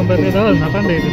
dompetnya tahu kapan deh itu.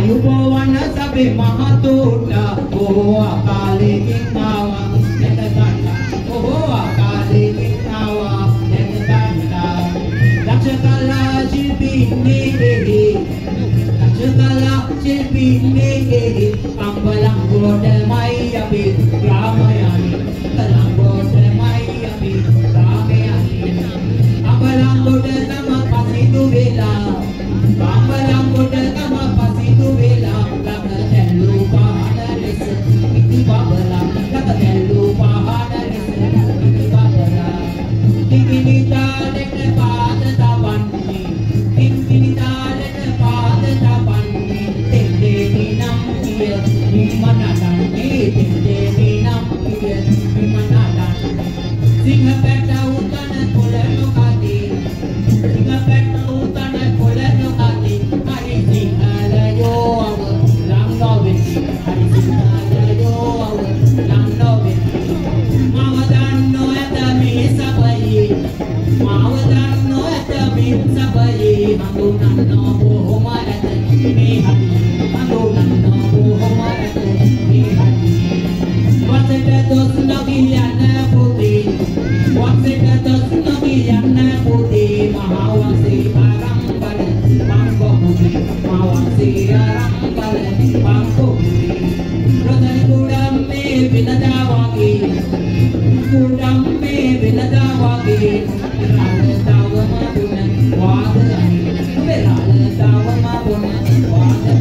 අයුබෝවන සබේ මහතුට බොහෝ අකාලෙකින් ආවා නැත ගන්න බොහෝ අකාලෙකින් ආවා නැත ගන්න ලක්ෂකලා ශිල්පීන්නේ ලක්ෂකලා ශිල්පීන්නේ අම්බලම් ගොඩමයි අපි ග්‍රාමයනි කලම් ගොඩමයි අපි ග්‍රාමයනි අම්බලම් ගොඩ තම පසිදු වෙලා අම්බලම් ගොඩ තම පසිදු වෙලා ලක තැල්ලු පහන ලෙස ඉති බබලා ලක තැල්ලු පහන ලෙස ඉති බබලා කිකිනි තාලෙට පාද තබන්නේ කිකිනි තාලෙට පාද තබන්නේ තෙල්ලේ නම් කිය විමනඩන්නේ තෙල්ලේ නම් කිය විමනඩන්නේ සිංහ පැට උතන කොළ නොකදී සිංහ පැට උතන කොළ නොකදී හරි සිංහලයෝ අව ලං නොවෙති හරි සිංහලයෝ අව ලං නොවෙති මම දන්නෝ ඇත මේ සබයේ මාව දන්නෝ ඇත මේ සබයේ හඳුනන්නෝ බොහොම ඇත මේ හරි හඳුනන්නෝ බොහොම ඇත මේ හරි වසට දොස් නොකියන්න පුතේ වසට දොස් නොකියන්න පුතේ මහා වංශේ ආරම්භන මංගෝ පුතේ මහා වංශේ ආරම්භන මංගෝ පුතේ රොදන කුඩම්මේ විනදා වගේ කුඩම්මේ විනදා වගේ රාල තවම බුන වාදනි වෙරාල තවම බුන වාදනි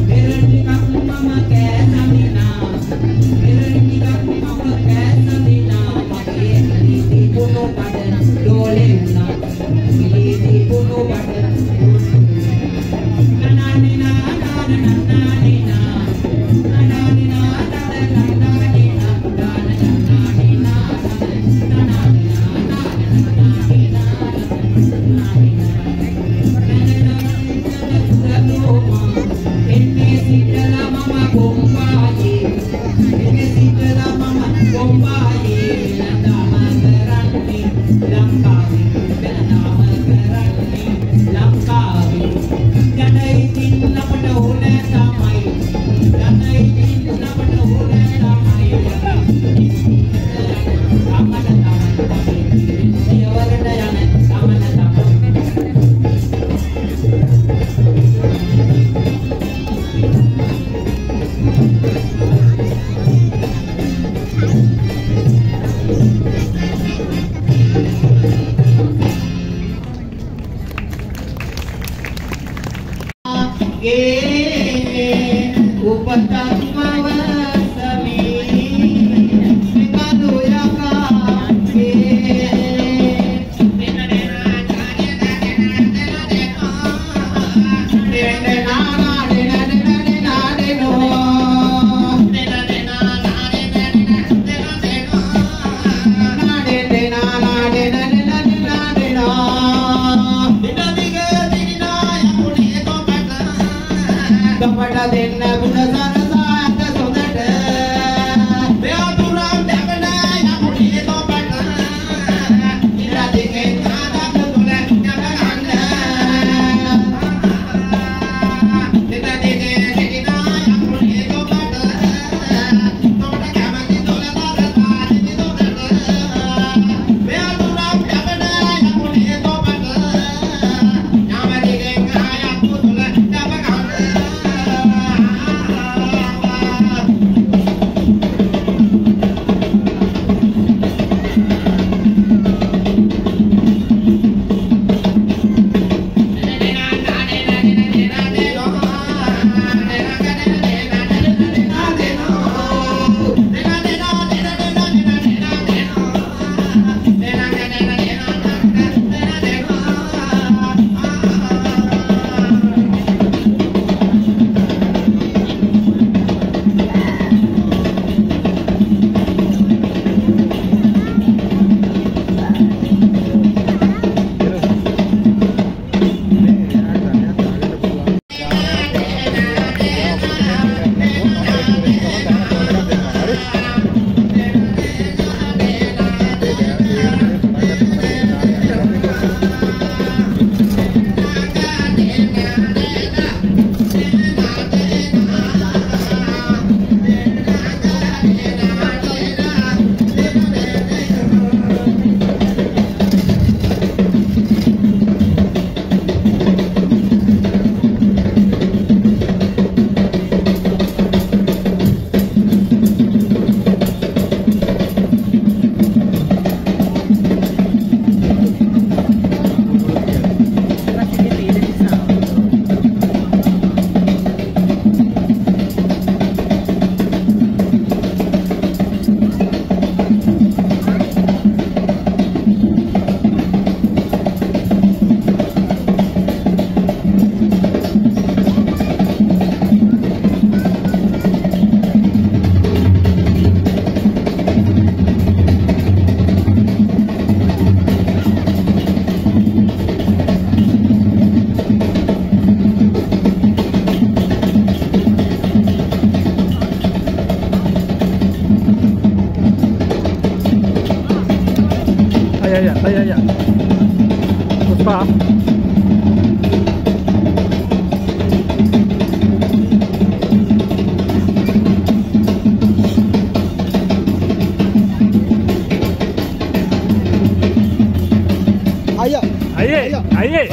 මෙරටිකක් මම කෑසමිනා මෙරටිකක් මම කෑසමිනා මගේ නීති පුණු බඩ ඩෝලේ වුණා නීති පුණු බඩ නනානිනා නනානිනා නනානිනා එපා. Aye.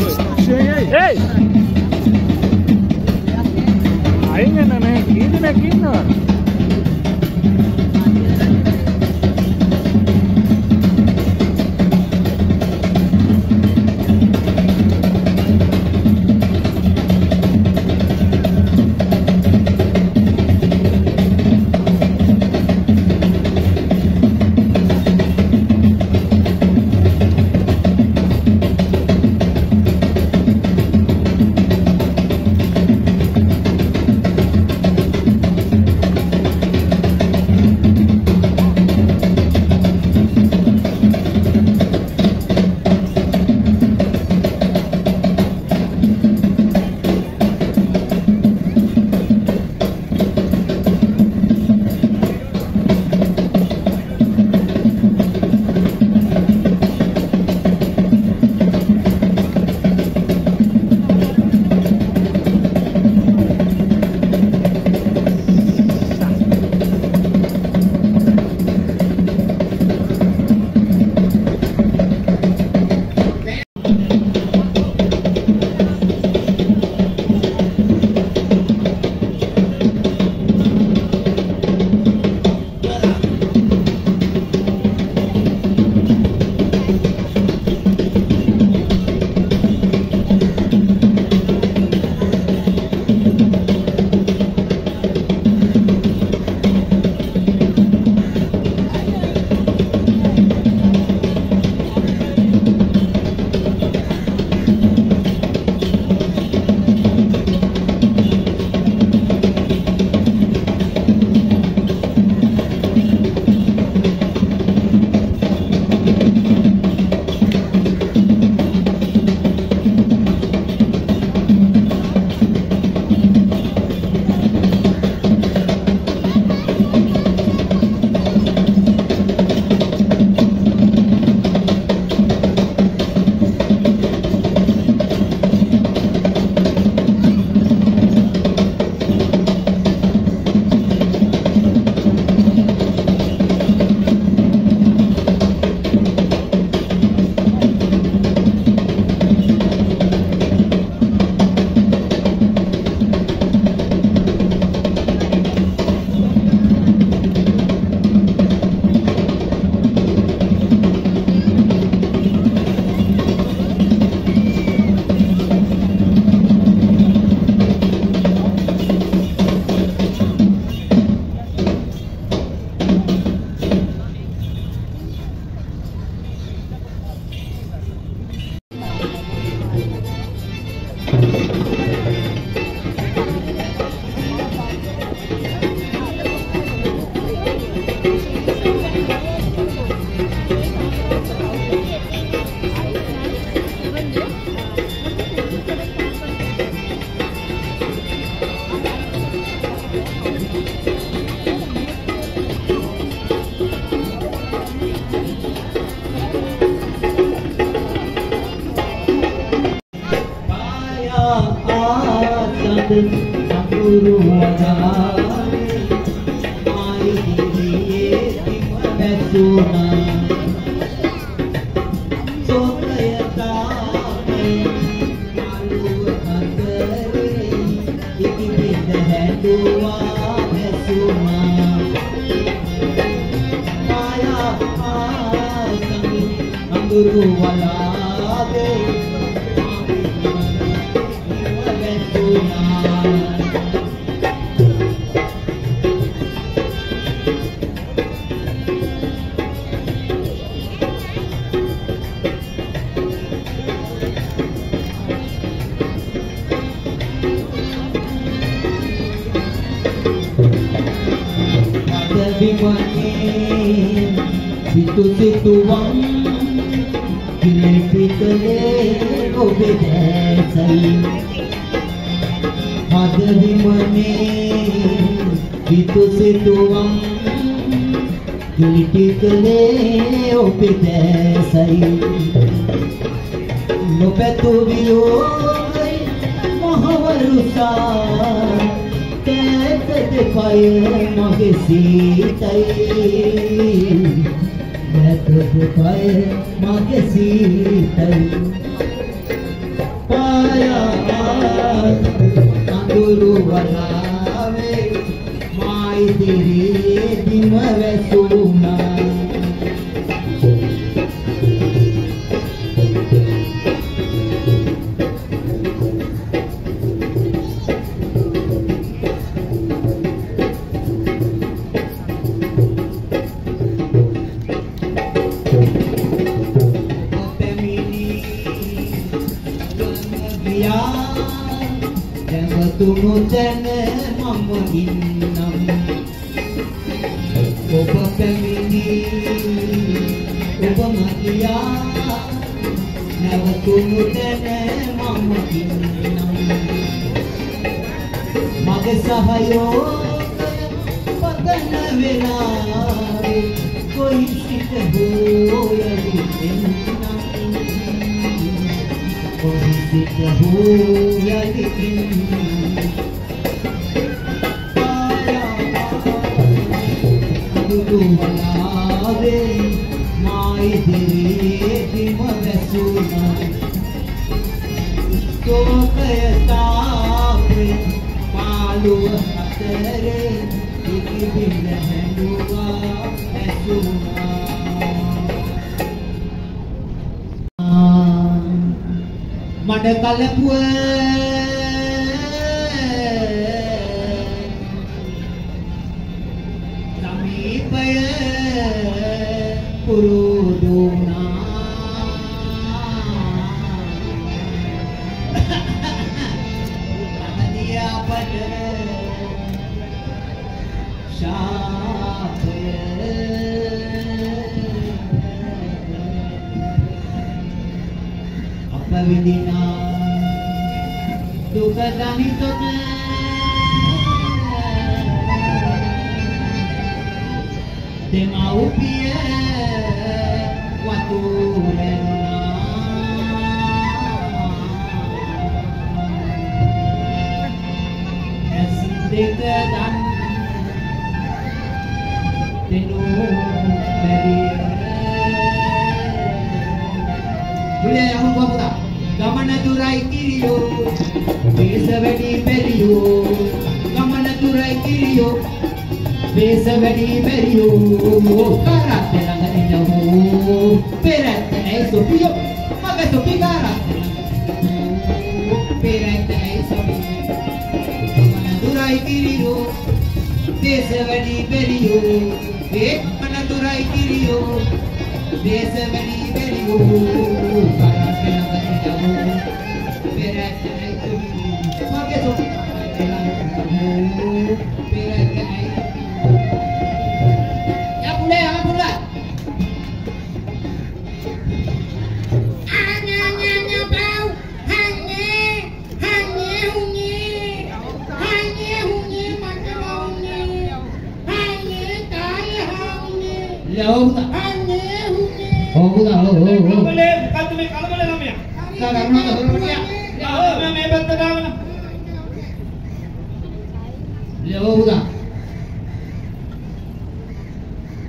Hey. Aye na kini na kino. නොපැතු වියෝයි මහවරුසා කැත දෙපය මගේ සීතයි කැත දෙපය මගේ සීතයි අඳුරු වලාවේ මායි දිරේ දිම වැසුණා Tumutan mama innam Oba pemini Oba makia Nawa tumutan mama innam Mage sahayok patana vela Koi sita hoyadi innam Koi sita hoyadi innam Walaave mai dere dim vesuna tokayata pe palu atere iki bin handuwa vesuna mada kalapuwa Puruduna Dia pada Syafir Apa vidina Duka dan hitotnya Demau pia Watu rena Esindeka dan Tenu Beria Dulu yang aku buat Gamana turai kiriyo Besa wedi beriyo Gamana turai kiriyo Besa wedi beriyo Karat telangan jauh Perat sopiyo Maga sopi karat Perat sopi Gamana turai kiriyo Besa wedi beriyo Gamana turai kiriyo Besa wedi beriyo Karat telangan jauh Perat sopi Maga sopi telangan jauh Perat Jauh tak? Oh bukan, oh. Boleh, kata me kalau boleh namanya. Tak karena tak boleh dia. Oh, me betul dah mana? Jauh bukan.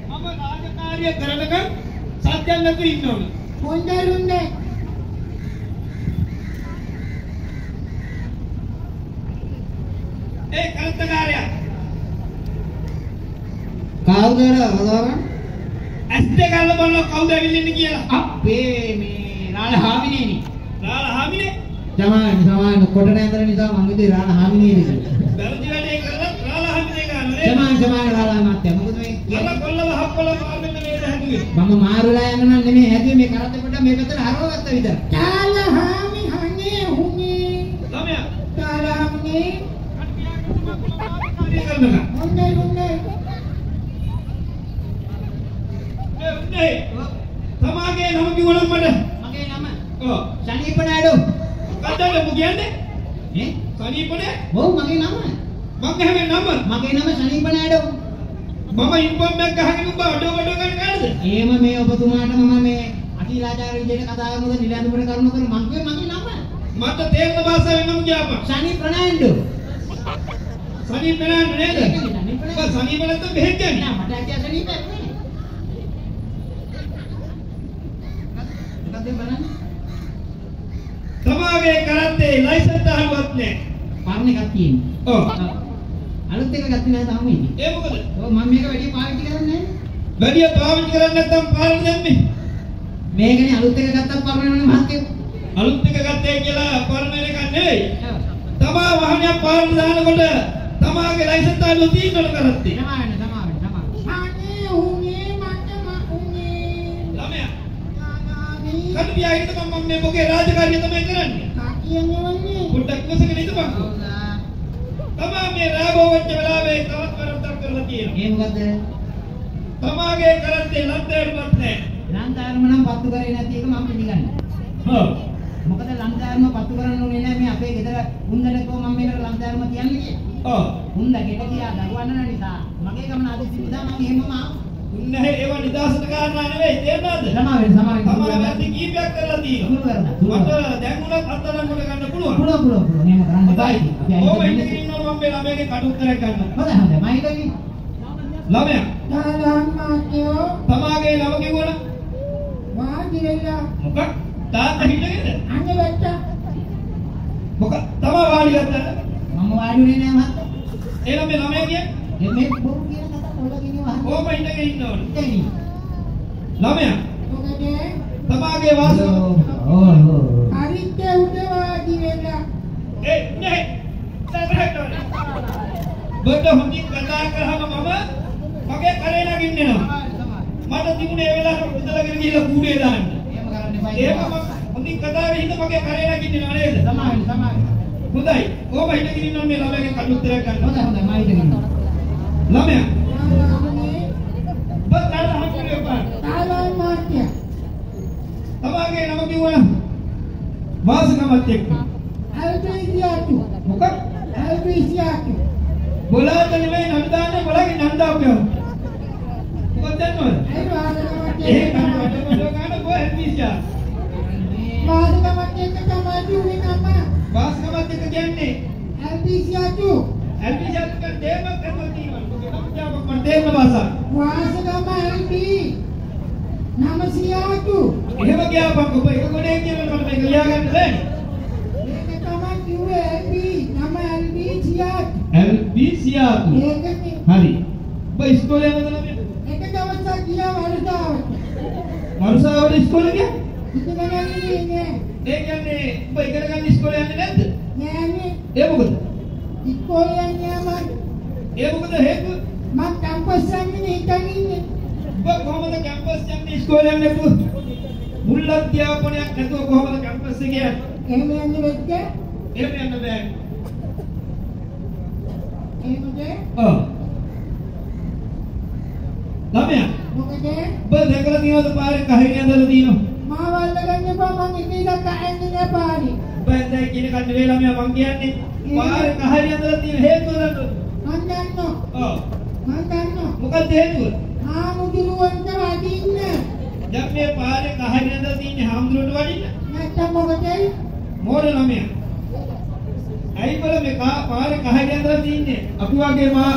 Mama rajakarya කරනකම් සත්‍යයක් නැතුව ඉන්න ඕන. හොඳයි. ඒ කල්පකාරයා. කවුද හදාගන්න? ඇස් දෙක අල්ල බලන කවුද ඇවිල්ලා කියලා. අපේ මේ රාළ හාමිනේනි. රාළ හාමිනේ? සමාන කොට නැතර නිසා මම ඉතින් රාළ හාමිනේනි කියලා. වැරදි වැඩේ කරලා රාළ හාමිනේ ගන්නවා නේ. සමාන රාළ මාත්‍ය. මොකද මේ අර කොල්ලව හප්පල මාර්ගෙන්න නේද හැදුවේ. මම මාරුලා යන්න නම් නෙමෙයි හැදුවේ මේ කරත් කොට මේ පැත්තට හරවගත්ත විතර. කාලහාමි හනේ හුනේ. ළමයා කාලහාමි හරි කරනවා. හොඳයි. ඒ තමාගේ නම කිව්වනම් මට. මගේ නම ඔව්. සනීප නාඩු. කද්දද මු කියන්නේ? ඈ? සනීපනේ? ඔව් මගේ නම. මගේ නම. මගේ නම සනීප නාඩු. මම ඉන්ෆෝම් එකක් ගහගෙන උඹ අඩෝ ගන්න කාටද? එහෙම මේ ඔබතුමාට මම මේ වකීලාචාර්ය විදියට කතා කරනකොට නිලැඳුමට කරුණු කරන මං කිව්වේ මගේ නම. මට තේරෙන භාෂාවෙන් නම් කියපන්. සනි ප්‍රනාන්ඩු. සනීප නේද නේද? ඔබ සනීප නැත්නම් බෙහෙත් ගන්නේ. නෑ මට ඇකිය සනීප නෙමෙයි. මොකද බලන්න. තමාගේ කරත්තේ ලයිසන්ස් අහලවත් නැහැ. පරණ එකක් තියෙනවා. ඔව්. අලුත් එක ගත්තේ නැහැ තාම ඉන්නේ. ඒ මොකද? ඔව් මම මේක වැඩි පාවිච්චි කරන්නේ නැහැ. වැඩි පාවිච්චි කරන්නේ නැත්නම් පාරට දැම්මේ. මේකනේ අලුත් එක ගත්තත් පරණ වෙනවනේ මහත්තයෝ. අලුත් එක ගත්තේ කියලා පරණ එකක් නෙවෙයි. ඔව්. තමා වාහනයක් පාරට දානකොට තමාගේ ලයිසන්ස් අහලව තියෙනවල කරත්තේ. සමාවෙන්න. අනේ හුනේ මට මකුනේ. ළමයා නානාවි. කඩුපියාගෙන මම මේ මොකේ රාජකාරිය තමයි කරන්නේ. කාකියන්නේ වන්නේ. පොඩ්ඩක් ඉවසගෙන ඉඳපන්කෝ. තමා මේ රාගෝ වෙච්ච වෙලාවේ තවත් වරද්දක් කරලා තියෙනවා. ඒ මොකද? තමාගේ කරත්තේ ලන්දේටවත් නැහැ. ලන්දාරම නම් පත්තු කරේ නැති එක මම පිළිගන්නවා. ඔව්. මොකද ලන්දාරම පත්තු කරන්න ඕනේ නැහැ මේ අපේ ගෙදර උන්දට කොහොම මම මේකට ලන්දාරම කියන්නේ කියලා. ඔව්. උන්ද ගෙට ගියා දරුවන් යන නිසා මගේ ගමන අදිසි නිසා මම එහෙමම ආවා. උන්නේ ඒව නිදාසට ගන්නා නෙවෙයි තේරෙනවද? සමාවෙන්න. තමා වැරදි කීපයක් කරලා තියෙනවා. මට දැන් උනත් අත්අඩංගුවට ගන්න පුළුවන්. පුළුවන්. එහෙම කරන්න බෑ. අපි ඕම අයින් ඉඳගෙන ඉන්නවා මම මේ ළමයාගේ කටුත්තරයක් ගන්න. හොඳයි. මම හිතුවේ ළමයා දාලම් මාත්‍යෝ තමාගේ නම කිව්වන වාදිරෙලා මොකක්? තාත්තා හිටගෙනද? අනේ වැට්ට මොකක්? තමා වාඩි ගත්තද? මම වාඩි වෙන්නේ නැහැ මහත්තයා. එහෙනම් මේ ළමයා කියන්නේ මේ බොරු කියන කතා ඔයලා කියනවා. ඕම ඉඳගෙන ඉන්නවනේ. එතනින්. ළමයා මොකද තමාගේ වාසය හරිට උඩ වාදිරෙලා නැහැ. බඩ හොඳින් කතා කරාම මගේ කරේ නගින්නවා. මට තිබුණේ ඒ වෙලාවට උදලගෙන ගිහලා කූඩේ දාන්න. එහෙම කරන්න එපා. ඒක මම හොඳින් කතා වෙන්න මගේ කරේ නගින්නවා නේද? සමාවෙන්න. හොඳයි. ඕම හිටගෙන ඉන්නවා මේ ළමයාගේ කටුත්තරයක් ගන්න. හොඳයි මම හිතගෙන ඉන්නවා. ළමයා දාලම්නේ බද්දාලා හම්බුනේ පාර. දාලම් මාත්‍ය තමාගේ නම කිව්වනම් වාසකමත් එක්ක. අල්පීසියාතු මොකක්? අල්පීසියාතු බොලාට නෙමෙයි නන්දාන්නේ බොලාගේ නන්දාව කියමු. මොකක්ද දන්නවද? ඒ වාදකමත් ඒ කනවට ගන්න බෝ හැපිසියා. වාදකමත් එක්ක තමයි දුවේ නම වාසකමත් එක්ක කියන්නේ අල්පීසියාතු හැපිසියා කියන දෙමක් කරලා තියෙනවා. මොකද නම්ජාවක් මට තේරෙන භාෂාව. වාසකම අල්පී නමසියාතු එහෙම කියපන් ඔබ එක ගොඩේ කියනවා මට මේක ලියාගන්න බෑ. ඒක තමයි කිව්වේ අල්පී නම අල්පීසියාතු හැපිසියාතු. ඒකනේ හරි. ඔබ ඉස්කෝලේ යනවද ළමයා? එක දවසක් ගියා වරුදාවට වරුසාවට ඉස්කෝලේ ගියා? ඉතින් නෑ ඒ කියන්නේ ඔබ ඉගෙන ගන්න ඉස්කෝලේ යන්නේ නැද්ද? නෑනේ ඒ මොකද? ඉස්කෝලේ යන්නේ මම ඒ මොකද හේතුව? මම කැම්පස් යන්නේ හිටන් ඉන්නේ ඔබ කොහොමද කැම්පස් යන්නේ ඉස්කෝලේ යන්නේ නැතුව? මුල් අධ්‍යාපනයක් නැතුව කොහොමද කැම්පස් එකේ යන්නේ? එහෙම යන්නේ වෙද්ද එහෙම යන්න බෑ. එහෙමද ඔව්. ළමයා මොකද ඔබ දැකලා තියෙනවද පාරේ කහිරිය ඇඳලා තියෙනවා? මාව අල්ලගන්න එපා මං ඉතින් කෑන්නේ නෑ පාරේ ඔබ දැන් කියන එක නෙවෙයි ළමයා මං කියන්නේ. පාරේ කහිරිය ඇඳලා තියෙන හේතුව දන්නවද? මං දන්නවා ඔව්. මං දන්නවා මොකක්ද හේතුව? ආමුදුරුවන්ට වදින්න දැන් මේ පාරේ කහිරිය ඇඳලා තියෙන්නේ හාමුදුරුවන්ට වඩින්න? නැත්තම් මොකටද මෝඩ ළමයා. ඇයි බල මේ පාරේ කහිරිය ඇඳලා තියෙන්නේ? අපි වගේ මා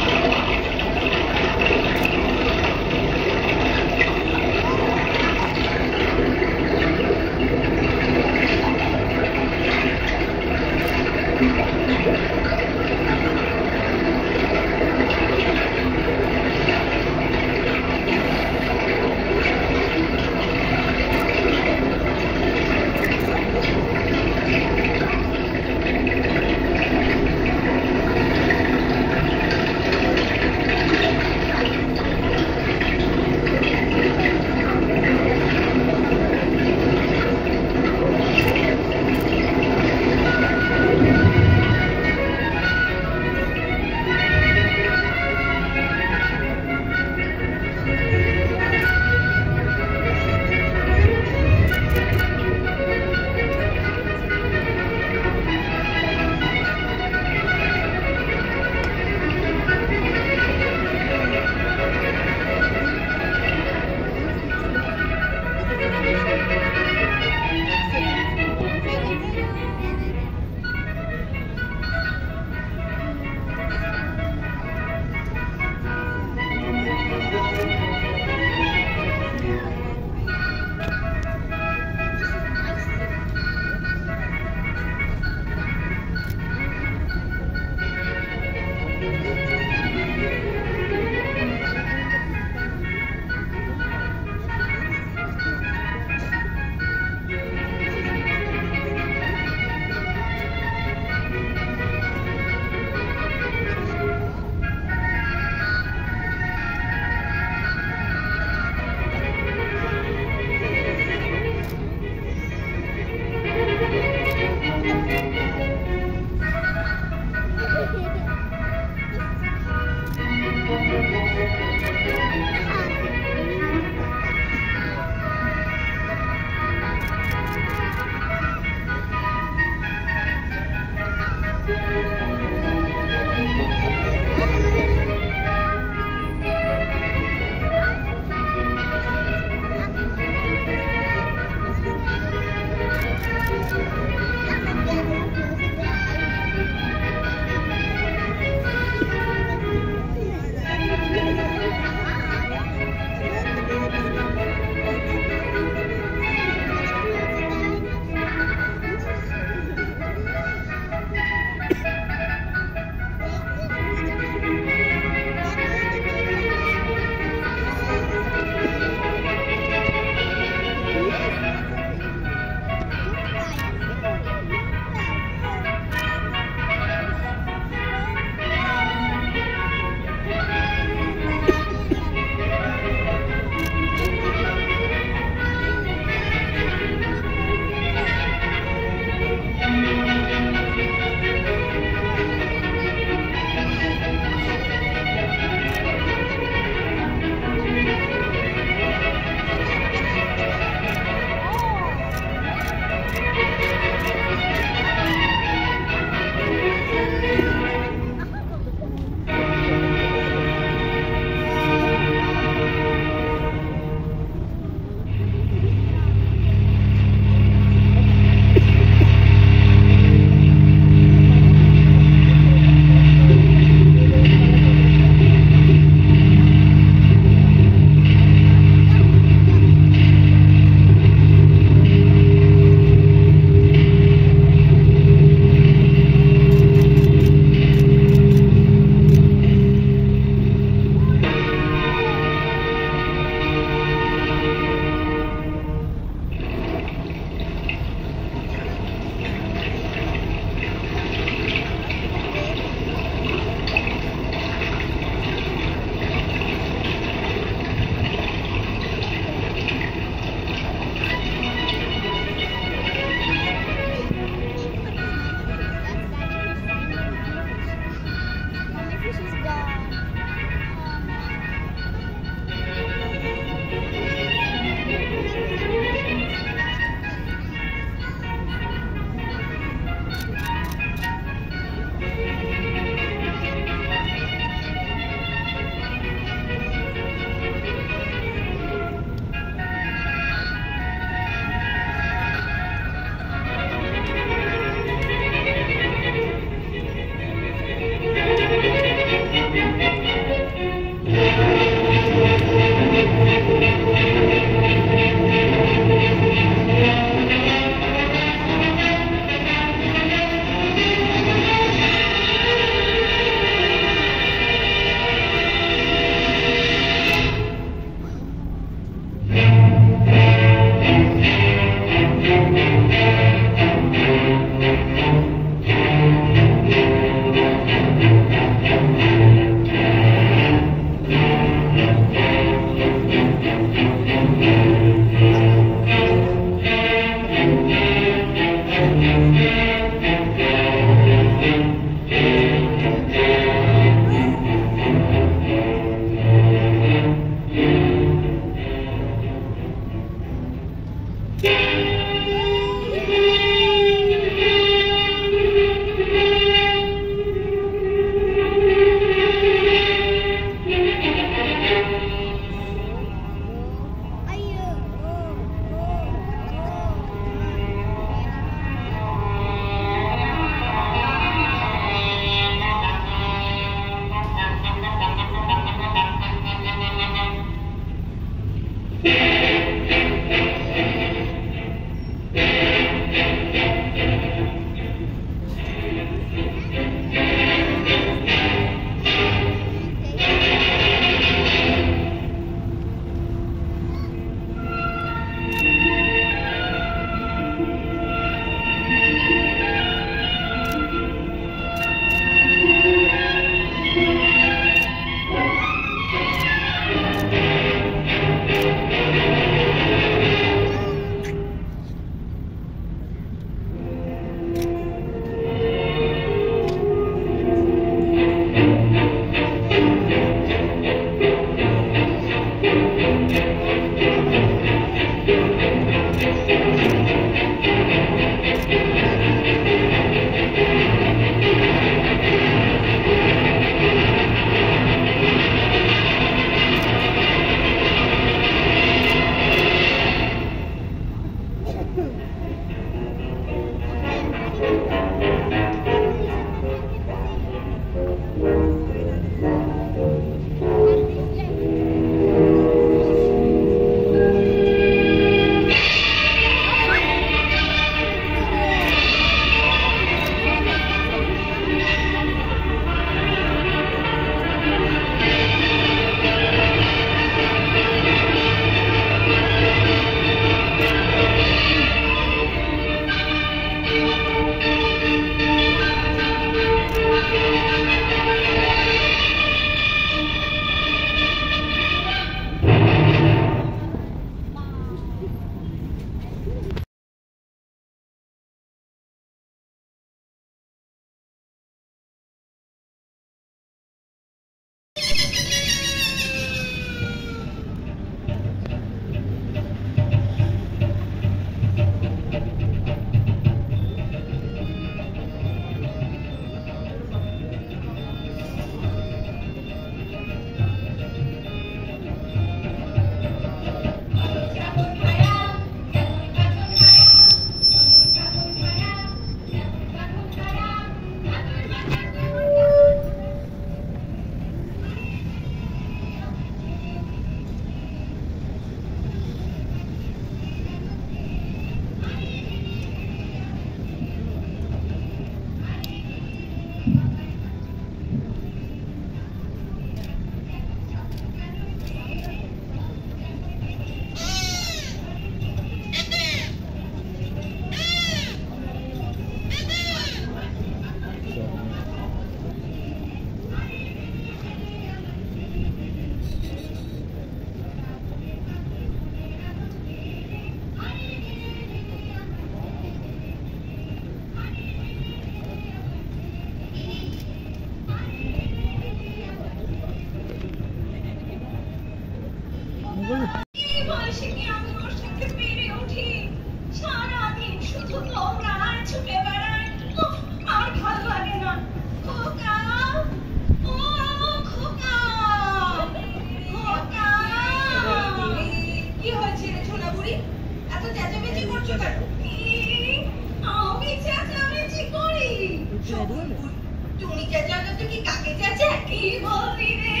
টুনি চাচা না তো কি কাকে চাচা কি বলবি রে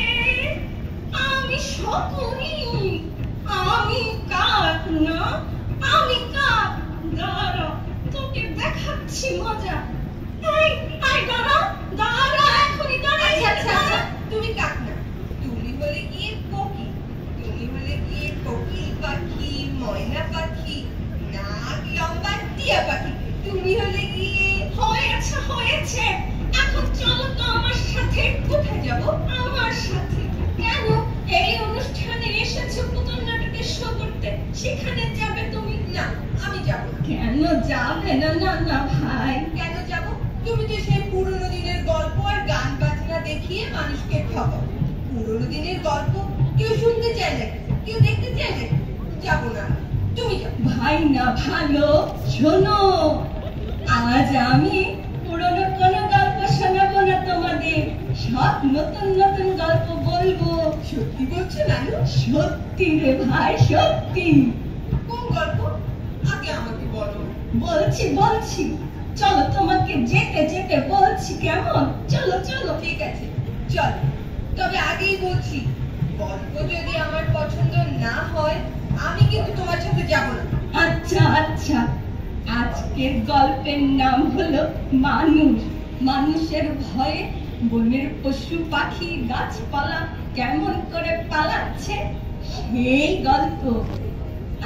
আমি সকরি আমি কাক না আমি কাক দাঁড়া তোকে দেখাচ্ছি মজা এই আই দাঁড়া দাঁড়া এখনই দাঁড়া আচ্ছা তুমি কাক না তুমি বলে গিয়ে কোকিল তুমি বলে গিয়ে কোকিল পাখি ময়না পাখি নাক লম্বা টিয়া পাখি তুমি হলে গিয়ে হয়েছে এখন চলো তো আমার সাথে কোথায় যাব আমার সাথে কেন এই অনুষ্ঠানে এসেছো পুতুল নাটকের শো করতে সেখানে যাবে তুমি না আমি যাব কেন যাবে না না না ভাই কেন যাব তুমি তো সেই পুরনো দিনের গল্প আর গান বাজনা দেখিয়ে মানুষকে ঠকাও পুরনো দিনের গল্প কেউ শুনতে চায় না কেউ দেখতে চায় না যাব না তুমি যাও ভাই না ভালো শোনো আজ আমি পুরনো কোনো গল্প শোনাবো না তোমাদের সব নতুন নতুন গল্প বলবো সত্যি বলছো নানু সত্যি রে ভাই সত্যি কোন গল্প আগে আমাকে বলো বলছি চলো তোমাকে যেতে যেতে বলছি কেমন চলো চলো ঠিক আছে চল তবে আগেই বলছি গল্প যদি আমার পছন্দ না হয় আমি কিন্তু তোমার সাথে যাব না আচ্ছা আজকের গল্পের নাম হলো মানুষের ভয়ে বনের পশু পাখি গাছপালা কেমন করে পালাচ্ছে সেই গল্প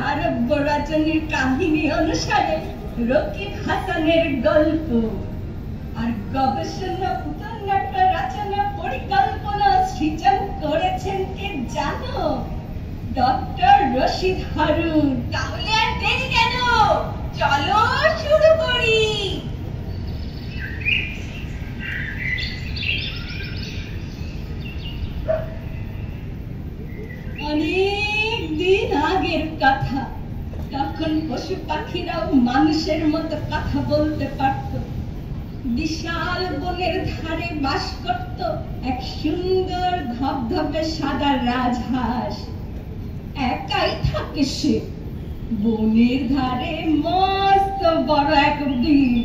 আরব্য রচনীর কাহিনী অনুসারে রকিব হাসানের গল্প আর গবেষণা পুতুল নাট্য রচনা পরিকল্পনা সৃজন করেছেন কে জানো ডক্টর রশিদ হারুন তাহলে আর দেরি কেন চলো শুরু করি অনেক দিন আগের কথা তখন পশু পাখিরাও মানুষের মতো কথা বলতে পারত বিশাল বনের ধারে বাস করত এক সুন্দর ধবধবে সাদা রাজহাঁস একাই থাকে সে বনের ধারে মস্ত বড় এক বিল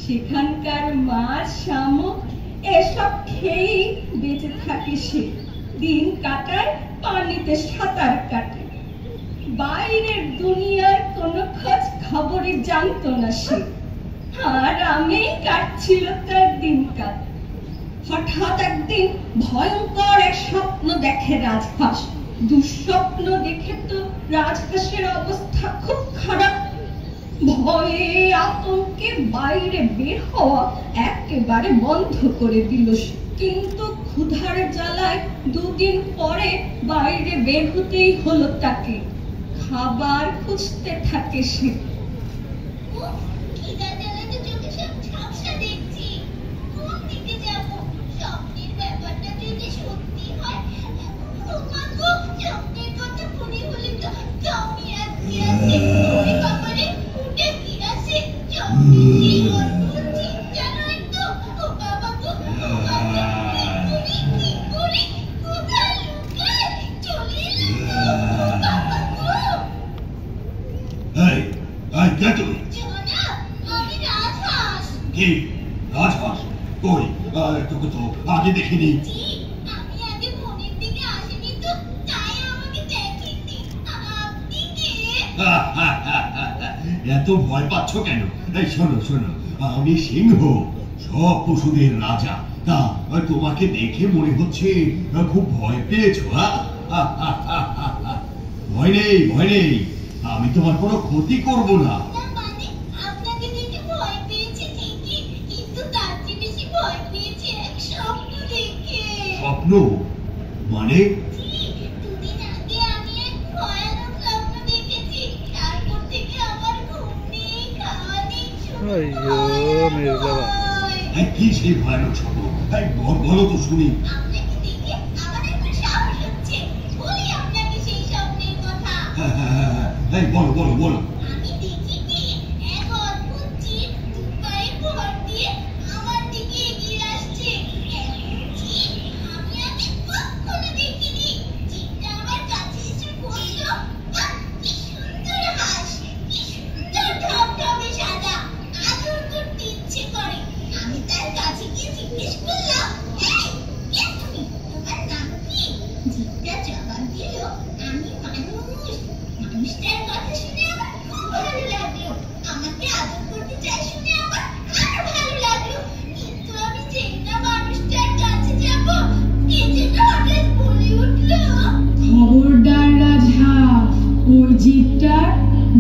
সেখানকার মাছ শামুক এসব খেয়েই বেঁচে থাকে সে দিন কাটায় পানিতে সাঁতার কাটে বাইরের দুনিয়ার কোনো খোঁজ খবরই জানতো না সে আরামেই কাটছিল তার দিনকাল হঠাৎ একদিন ভয়ঙ্কর এক স্বপ্ন দেখে রাজহাঁস দুঃস্বপ্ন দেখে তো রাজহাঁসের অবস্থা খুব খারাপ ভয়ে আতঙ্কে বাইরে বের হওয়া একেবারে বন্ধ করে দিল কিন্তু ক্ষুধার জ্বালায় দুদিন পরে বাইরে বের হতেই হলো তাকে খাবার খুঁজতে থাকে সে রাজহাঁস কই তোকে তো আগে দেখিনি আমি আগে বনের দিকে আসিনি তো তাই আমাকে দেখেননি আপনি কে এত ভয় পাচ্ছ কেন এই শোনো আমি সিংহ সব পশুদের রাজা তা তোমাকে দেখে মনে হচ্ছে খুব ভয় পেয়েছো ভয় নেই আমি তোমার কোনো ক্ষতি করব না স্বপ্ন মানে দুদিন আগে আমি এক ভয়ানক স্বপ্ন দেখেছি তারপর থেকে আমার ঘুম নেই খাওয়া নেই কি সেই ভয়ানক স্বপ্ন বলো তো শুনি আপনাকে দেখে আমার এখন সাহস হচ্ছে বলি আপনাকে সেই স্বপ্নের কথা বলো আমি দেখি কি এক অদ্ভুত জীব দুপায়ে ভর দিয়ে আমার দিকে এগিয়ে আসছে জিজ্ঞেস করলাম, এই, কে তুমি? তোমার নাম কি? জিভটা জবাব দিল, আমি মানুষ। মানুষটার কথা শুনে আমার খুব ভালো লাগলো। আমাকে আদর করতে চাই শুনে আমার আরো ভালো লাগলো। কিন্তু আমি যেই না মানুষটার কাছে যাব, কে যেন হঠাৎ বলে উঠল, খবরদার রাজা, ওই জিভটার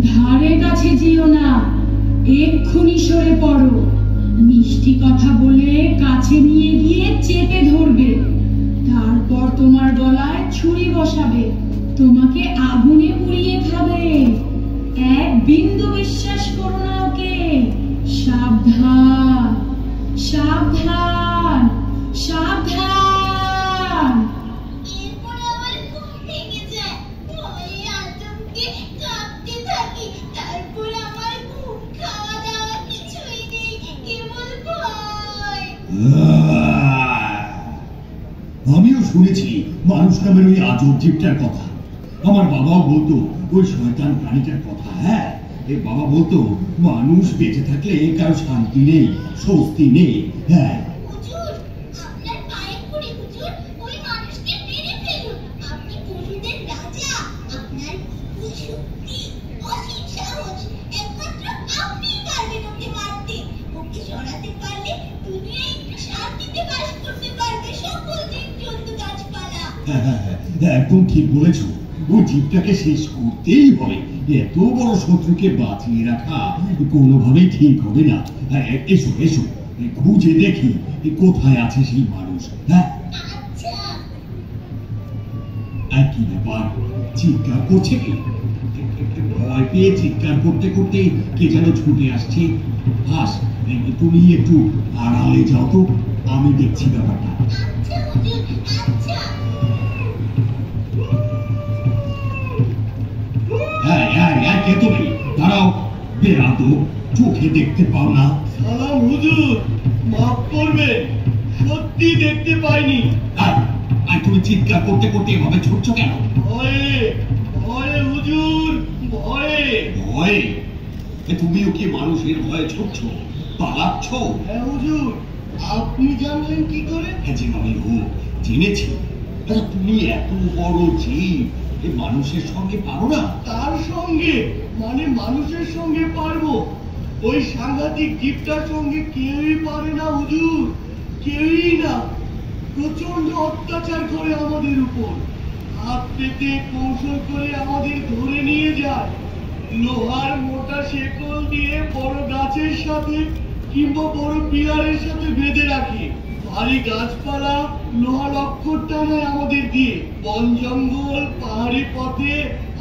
ধারে কাছে যেও না, এক্ষুনি সরে পড়ো। মিষ্টি কথা বলে কাছে নিয়ে গিয়ে চেপে ধরবে, তারপর তোমার গলায় ছুরি বসাবে, তোমাকে আগুনে পুড়িয়ে খাবে। এক বিন্দু বিশ্বাস করো না ওকে। সাবধান, সাবধান, সাবধান। এরপর আমার ঘুম ভেঙে যায়। ভয়ে আতঙ্কে কাঁপতে থাকি। তারপর আমার ঘুম, খাওয়া দাওয়া কিছুই নেই, কেবল ভয়। আমিও শুনেছি মানুষ নামের ওই আজব জীবটার কথা। আমার বাবাও বলতো ওই শয়তান প্রাণীটার কথা। হ্যাঁ, এই বাবা বলতো মানুষ বেঁচে থাকলে কারো শান্তি নেই, স্বস্তি নেই। হ্যাঁ, হুজুর, আপনার পায়ে পড়ি হুজুর, ওই মানুষকে মেরে ফেলুন। আপনি পশুদের রাজা। আপনার বিপুল শক্তি, অসীম সাহস। একমাত্র আপনিই পারবেন ওকে মারতে। ওকে সরাতে পারলে দুনিয়ায় একটু শান্তিতে বাস করতে পারবে সকল জীবজন্তু গাছপালা। একদম ঠিক বলেছো। ওই জীবটাকে শেষ করতেই হবে। এত বড় শত্রুকে বাঁচিয়ে রাখা কোনোভাবেই ঠিক হবে না। এসো এসো, খুঁজে দেখি কোথায় আছে সেই মানুষ। হ্যাঁ, আচ্ছা। কি ব্যাপার, চিৎকার করছে কি? ভয় পেয়ে চিৎকার করতে করতে কে যেন ছুটে আসছে। হাস, তুমি একটু আড়ালে যাও তো, আমি দেখছি ব্যাপারটা। আচ্ছা হুজুর, আচ্ছা। কে তুমি? দাঁড়াও, বেয়াদব, চোখে দেখতে পাও না? সালাম হুজুর, মাফ করবেন, সত্যি দেখতে পাইনি। তুমি চিৎকার করতে করতে এভাবে ছুটছো কেন? ভয়ে, ভয়ে হুজুর, ভয়ে। ভয়ে? তুমিও কি মানুষের ভয়ে ছুটছো, পালাচ্ছ? হ্যাঁ হুজুর, আপনি জানলেন কি করে? যেভাবে হোক জেনেছি। তুমি এত বড় জীব, এই মানুষের সঙ্গে পারো না? তার সঙ্গে মানে মানুষের সঙ্গে পারবো? ওই সাংঘাতিক জীবটার সঙ্গে কেউই পারে না হুজুর, কেউই না। প্রচন্ড অত্যাচার করে আমাদের উপর, হাত পেতে কৌশল করে আমাদের ধরে নিয়ে যায়। লোহার মোটা শেকল দিয়ে বড় গাছের সাথে কিংবা বড় পিলারের সাথে বেঁধে রাখে। ভারী গাছপালা, লোহা লক্কর টানায় আমাদের দিয়ে। বন জঙ্গল, পাহাড়ি পথে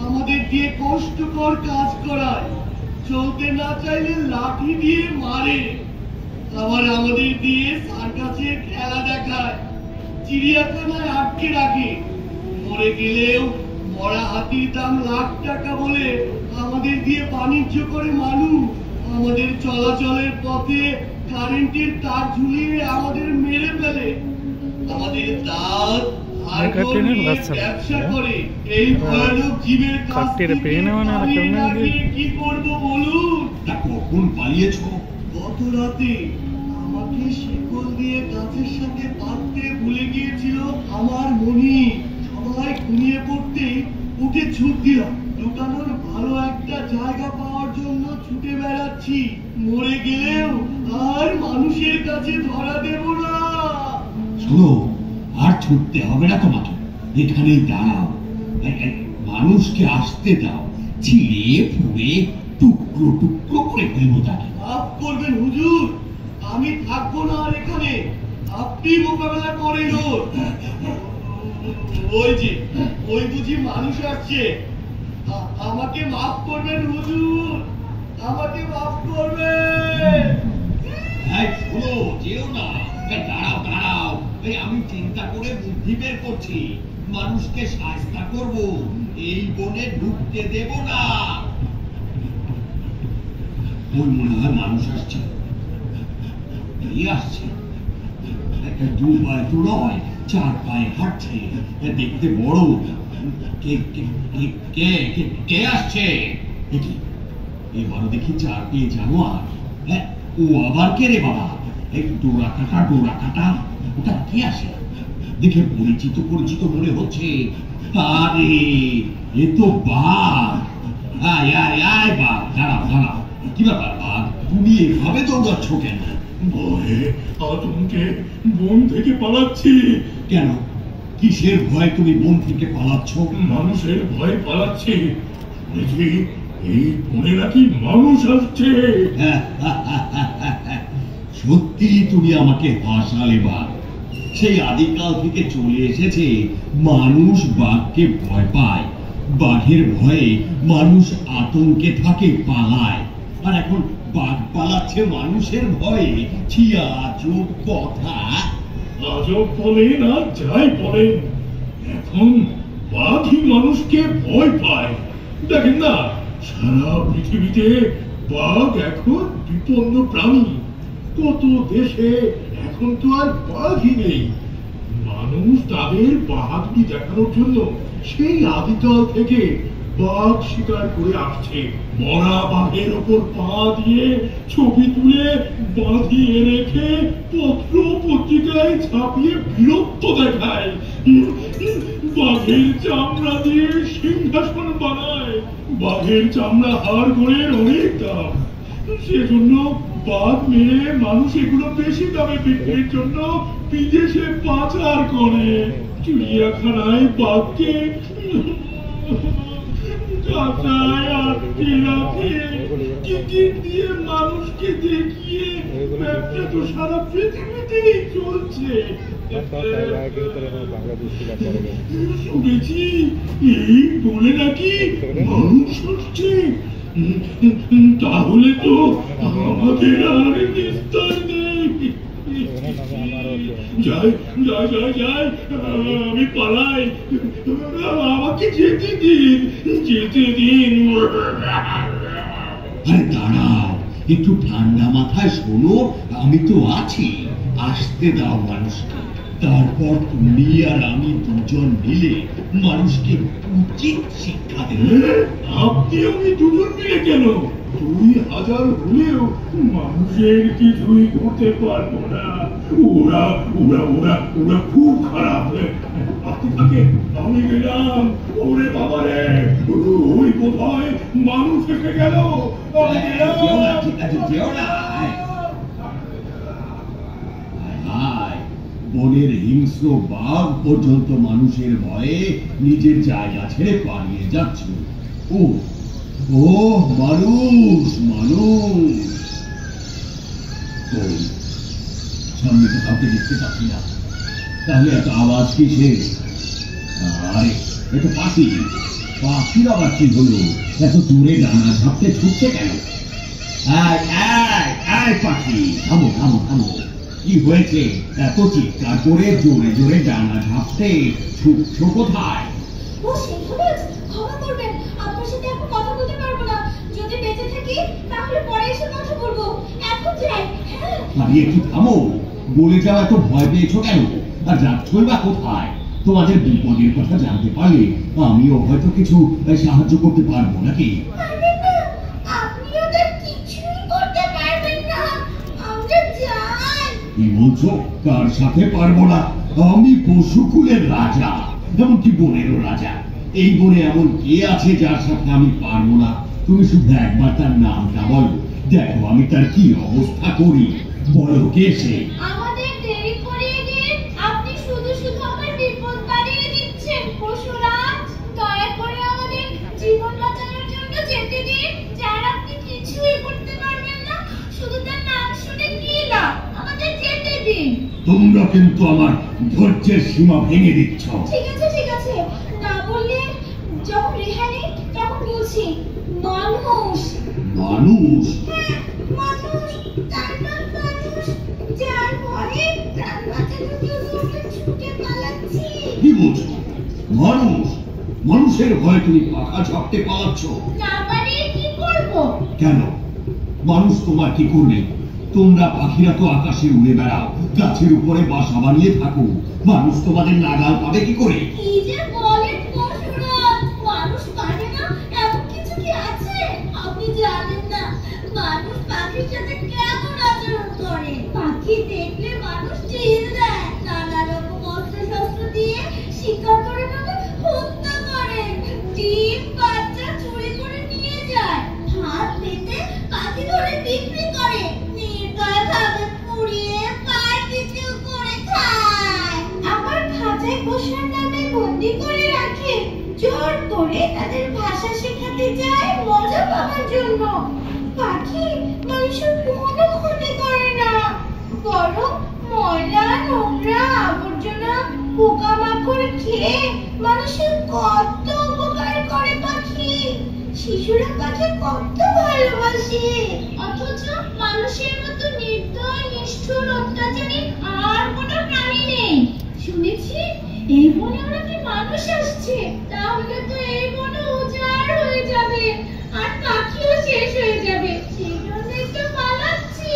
আমাদের দিয়ে কষ্টকর কাজ করায়। চলতে না চাইলে লাঠি দিয়ে মারে। আবার আমাদের দিয়ে সার্কাসের খেলা দেখায়, চিড়িয়াখানায় আটকে রাখে। মরে গেলেও মরা হাতির দাম লাখ টাকা বলে আমাদের দিয়ে বাণিজ্য করে মানুষ। আমাদের চলাচলের পথে কারেন্টের তার ঝুলিয়ে আমাদের মেরে ফেলে। আমাদের দাঁত ব্যবসা করে। এই ভয়ানক জীবের কাছ থেকে কি করবো বলুন? কখন পালিয়েছ? গত রাতে আমাকে শিকল দিয়ে গাছের সাথে বাঁধতে ভুলে গিয়েছিল আমার মনি। সবাই ঘুমিয়ে পড়তেই উঠে ছুট দিলাম। লুকানোর ভালো একটা জায়গা পাওয়ার জন্য ছুটে বেড়াচ্ছি। মরে গেলেও আর মানুষের কাছে ধরা দেব না। শোনো, আর ছুটতে হবে না তোমাকে, এখানেই দাঁড়াও। মানুষকে আসতে দাও, ছিঁড়ে ফুঁড়ে টুকরো টুকরো করে ফেলবো তাকে। মাফ করবেন হুজুর, আমি থাকবো না আর এখানে। আপনি মোকাবেলা করেন ওর। ওই যে, ওই বুঝি মানুষ আসছে। আমাকে মাফ করবেন হুজুর, আমাকে মাফ করবেন। শোনো, যেও না, দাঁড়াও দাঁড়াও। আমি চিন্তা করে বুদ্ধি বের করছি, মানুষকে শায়েস্তা করব, এই বনে ঢুকতে দেব না। ওই মনে হয় মানুষ আসছে। আসছে, দু পায়ে তো নয়, চার পায়ে হাঁটছে, দেখতে বড়। কে আসছে? এবারও দেখি চার পেয়ে জানোয়ার। ও আবার কে রে বাবা? এই ডোরা কাটা ওটা কে আসে? দেখে পরিচিত পরিচিত মনে হচ্ছে। আরে এ তো বাঘ। আয় আয় আয় বাঘ, দাঁড়াও। কি ব্যাপার বাঘ, তুমি এভাবে দৌড়াচ্ছ কেন? ভয়ে আতঙ্কে বন থেকে পালাচ্ছি। কেন, কিসের ভয় তুমি বন থেকে পালাচ্ছ? মানুষের ভয়ে পালাচ্ছি। দেখি এই বনে নাকি মানুষ আসছে। সত্যি তুমি আমাকে হাসালে বাঘ। সেই আদিকাল থেকে চলে এসেছে মানুষ বাঘকে ভয় পায়, বাঘের ভয়ে মানুষ আতঙ্কে থাকে, পালায়। আর এখন বাঘ পালাচ্ছে মানুষের ভয়ে। কি আজব কথা। আজব বলে না যাই বলে, এখন বাঘই মানুষকে ভয় পায়। দেখেন না, সারা পৃথিবীতে বাঘ এখন বিপন্ন প্রাণী। কত দেশে এখন তো আর বাঘই নেই। মানুষ তাদের বাহাদুরি দেখানোর জন্য সেই আদিকাল থেকে বাঘ শিকার করে আসছে। মরা বাঘের ওপর পা দিয়ে ছবি তুলে বাঁধিয়ে রেখে পত্র পত্রিকায় ছাপিয়ে বিরক্ত দেখায়। বাঘের চামড়া দিয়ে সিংহাসন বানায়। বাঘের চামড়া হাড়গোড়ের অনেক দাম, সেজন্য বাঘ মেরে মানুষ এগুলো বেশি দামে বিক্রির জন্য বিদেশে পাচার করে। চিড়িয়াখানায় বাঘকে কাঁচায় আটকে রাখে, টিকিট দিয়ে মানুষকে দেখিয়ে ব্যবসা তো সারা পৃথিবীতেই চলছে। শুনেছি এই বলে নাকি মানুষ হচ্ছে। তাহলে তো আমাদের আর নিস্তার নেই। যাই, আমি পালাই। আমাকে যেতে দিন। আরে দাঁড়াও, একটু ঠান্ডা মাথায় শোনো, আমি তো আছি। আসতে দাও মানুষকে, তারপর তুমি আর আমি দুজন মিলে মানুষকে উচিত শিক্ষা দেব। আপনি আমি দুজন মিলে কেন? 2000 হলেও মানুষের কিছুই করতে পারবো না। ওরা খুব খারাপ। আমি গেলাম। ওরে বাবারে, ওই কোথায় মানুষ এসে গেল। বনের হিংস্র বাঘ পর্যন্ত মানুষের ভয়ে নিজের জায়গা ছেড়ে পালিয়ে যাচ্ছে। ও মানুষ, সামনে তো কাউকে দেখতে পাচ্ছি না, তাহলে এত আওয়াজ কিসের? আরে এটা পাখির আবার কি হলো? এত দূরে ডানা ঝাপতে ছুটছে কেন? পাখি, থামো। কি হয়েছে? এত চিৎকার করে জোরে জোরে ডানা ঝাপতে ছুটছো কোথায়? ও সেখানে, ক্ষমা করবেন, আপনার সাথে এখন কথা বলতে পারবো না। যদি বেঁচে থাকি তাহলে পরে এসে কথা বলবো। এখন যাই। হ্যাঁ, আরে একটু থামো, বলে যাওয়া এত ভয় পেয়েছো কেন? আর যাচ্ছই বা কোথায়? তোমাদের বিপদের কথা জানতে পারলে আমিও হয়তো কিছু সাহায্য করতে পারবো নাকি? আপনি ওটা কিছুই করতে পারবেন না। আমরা যাই। কি বলছো? কার সাথে পারবো না? আমি পশুকুলের রাজা, এমনকি বনেরও রাজা। এই বনে এমন কে আছে যার সাথে আমি পারবো না? তুমি শুধু একবার তার নামটা বলো, দেখো আমি তার কি অবস্থা করি। বলো কে সে? আমাদের দেরি করিয়ে দিন। আপনি শুধু আমার বিপদ বাড়িয়ে দিচ্ছেন। পশুরাজ, দয়া করে আমাদের জীবন বাঁচানোর জন্য যেতে দিন। যার আপনি কিছুই করতে পারবেন না, শুধু তার নাম শুনে কি না, আমাদের যেতে দিন। তোমরা কিন্তু আমার ধৈর্যের সীমা ভেঙে দিচ্ছ। ঠিক আছে, না বললে যখন রেহাই নেই তখন বলছি। মানুষ, তার নাম মানুষ, যার ভয়ে প্রাণ বাঁচানোর জন্য আমরা ছুটে পালাচ্ছি। কি বলছো? মানুষের ভয়ে তুমি পাখা ঝাপতে পালাচ্ছ? না পারি কি করব? কেন, মানুষ তোমার কি করবে? তোমরা পাখিরা তো আকাশে উড়ে বেড়াও, গাছের উপরে বাসা বানিয়ে থাকো, মানুষ তোমাদের নাগাল পাবে কি করে? কি যে বলেন পশুরাজ, মানুষ পারে না এমন কিছু কি আছে? আপনি জানেন না মানুষ পাখির সাথে কেমন আচরণ করে। পাখির দেখতে যায় মজা পাওয়ার জন্য। পাখি মানুষের কোনো ক্ষতি করে না, বরং ময়লা নোংরা আবর্জনা পোকামাকড় খেয়ে মানুষের কত উপকার করে পাখি। শিশুরা পাখি কত ভালোবাসে, অথচ মানুষের মতো নির্দয় নিষ্ঠুর অত্যাচারী আর কোনো প্রাণী নেই। শুনেছি এই বনে নাকি মানুষ আসছে, তাহলে তো এই বন উজাড় হয়ে যাবে আর পাখিও শেষ হয়ে যাবে। সেই জন্যই তো পালাচ্ছি।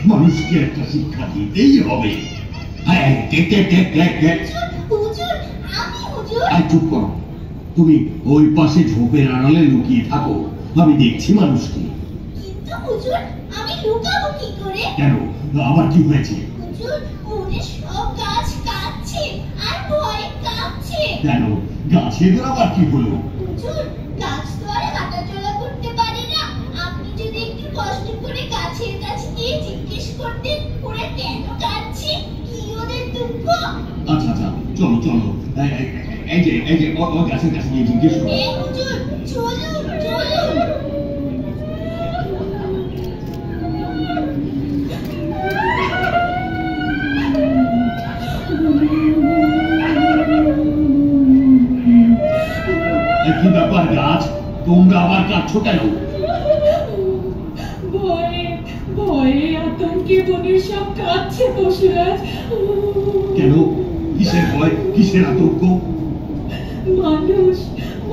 মানুষকে একটা শিক্ষা দিতেই হবে। চুপ করো, তুমি ওই পাশে ঝোপের আড়ালে লুকিয়ে থাকো, আমি দেখছি মানুষকে। কিন্তু হুজুর, আমি লুকাবো কি করে? কেন, আবার কি হয়েছে? হুজুর, বনের সব গাছ কাঁপছে আর ভয়ে কাঁপছে। কেন, গাছের আবার কি হলো? হুজুর, গাছ তো আর হাঁটাচলা করতে পারে না। আপনি যদি একটু কষ্ট করে গাছের কাছে গিয়ে জিজ্ঞেস করতেন ওরা কেন কাঁদছে, কি ওদের দুঃখ। আচ্ছা আচ্ছা, চলো চলো, এই যে ওই গাছের কাছে গিয়ে জিজ্ঞেস করো। হুজুর, চলুন চলুন। কি ব্যাপার গাছ, তোমরা আবার কাঁদছো কেন? ভয়ে ভয়ে আতঙ্কে বনের সব কাঁদছে পশুরাজ। কেন, কিসের ভয়, কিসের আতঙ্ক?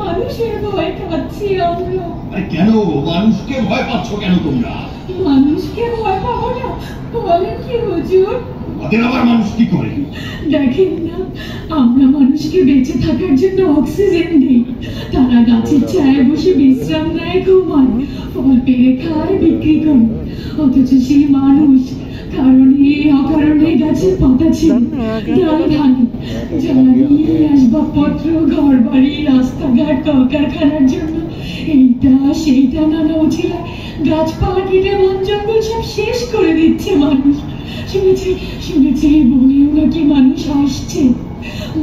মানুষের ভয় কাঁদছি আমরা। কেন, মানুষকে ভয় পাচ্ছ কেন তোমরা? মানুষকে ভয় পাবো না বলেন কি হুজুর? ওদের আবার মানুষ কি করে? দেখেন না, আমরা মানুষকে বেঁচে থাকার জন্য অক্সিজেন দিই, তারা গাছের ছায়ায় বসে বিশ্রাম নেয়, ঘুমায়, ফল পেড়ে খায়, বিক্রি করে। অথচ সেই মানুষ কারণে অকারণে গাছের পাতা ছিঁড়ে ডাল ভাঙে, জ্বালানি, আসবাবপত্র, ঘর বাড়ি, রাস্তাঘাট, কলকারখানার জন্য এইটা সেইটা নানা অছিলা গাছপালা কেটে বন জঙ্গল সব শেষ করে দিচ্ছে মানুষ। শুনেছি এই বনেও নাকি মানুষ আসছে।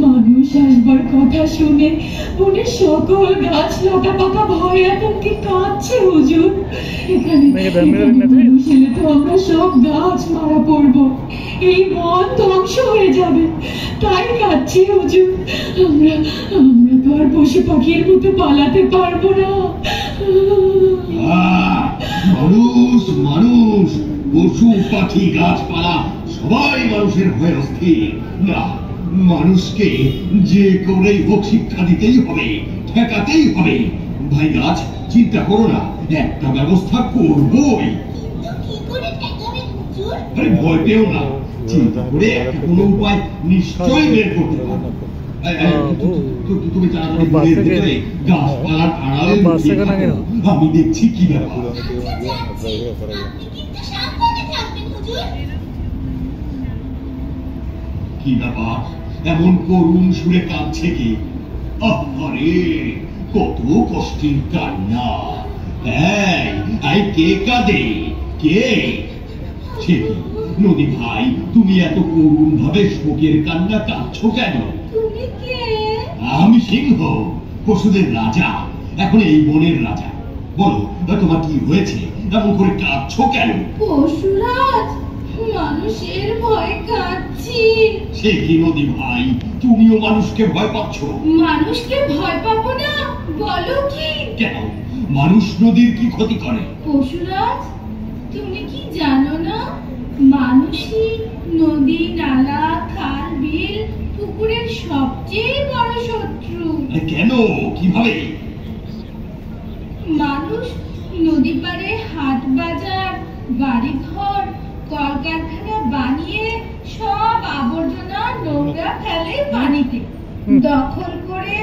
মানুষ আসবার কথা শুনে বনের সকল গাছ লতা পাতা ভয় আতঙ্কে কাঁদছে হুজুর। এখানে মানুষ এলে তো আমরা সব গাছ মারা পড়বো, এই বন ধ্বংস হয়ে যাবে, তাই কাঁদছি হুজুর। আমরা তো আর পশু পাখির মতো পালাতে পারবো না। মানুষ মানুষ পশু পাখি গাছপালা সবাই মানুষের ভয়ে অস্থির। না, মানুষকে যে করেই হোক শিক্ষা দিতেই হবে, ঠেকাতেই হবে। ভাই গাছ, চিন্তা করো না, একটা ব্যবস্থা করবোই। কি করে ঠেকাবেন হুজুর? আরে ভয় পেও না, চিন্তা করে একটা কোনো উপায় নিশ্চয়ই বের করতে পারবো। তুমি তাড়াতাড়ি বনের ভিতরে গাছপালার আড়ালে লুকিয়ে থাকো, আমি দেখছি কি ব্যাপার। আচ্ছা যাচ্ছি, আপনি কিন্তু সাবধানে থাকবেন হুজুর। কি ব্যাপার, এমন করুণ সুরে কাঁদছে কি? আরে কত কষ্টের কান্না। এই কে কাঁদে, কে? সে কি নদী ভাই, তুমি এত করুণ ভাবে শোকের কান্না কাঁদছো কেন? তুমি কে? আমি সিংহ, পশুদের রাজা, এখন এই বনের রাজা। বলো তোমার কি হয়েছে, এমন করে কাঁদছো কেন? পশুরাজ, মানুষের ভয় কাঁদছি। সে কি নদী ভাই, তুমিও মানুষকে ভয় পাচ্ছ? মানুষকে ভয় পাবো না বলো কি? কেন, মানুষ নদীর কি ক্ষতি করে? পশুরাজ, তুমি কি জানো না মানুষই নদী, নালা, খাল, বিল, পুকুরের সবচেয়ে বড় শত্রু। কেন, কিভাবে? মানুষ নদী পাড়ে হাট বাজার, বাড়িঘর, কলকারখানা বানিয়ে সব আবর্জনা নোংরা ফেলে পানিতে, দখল করে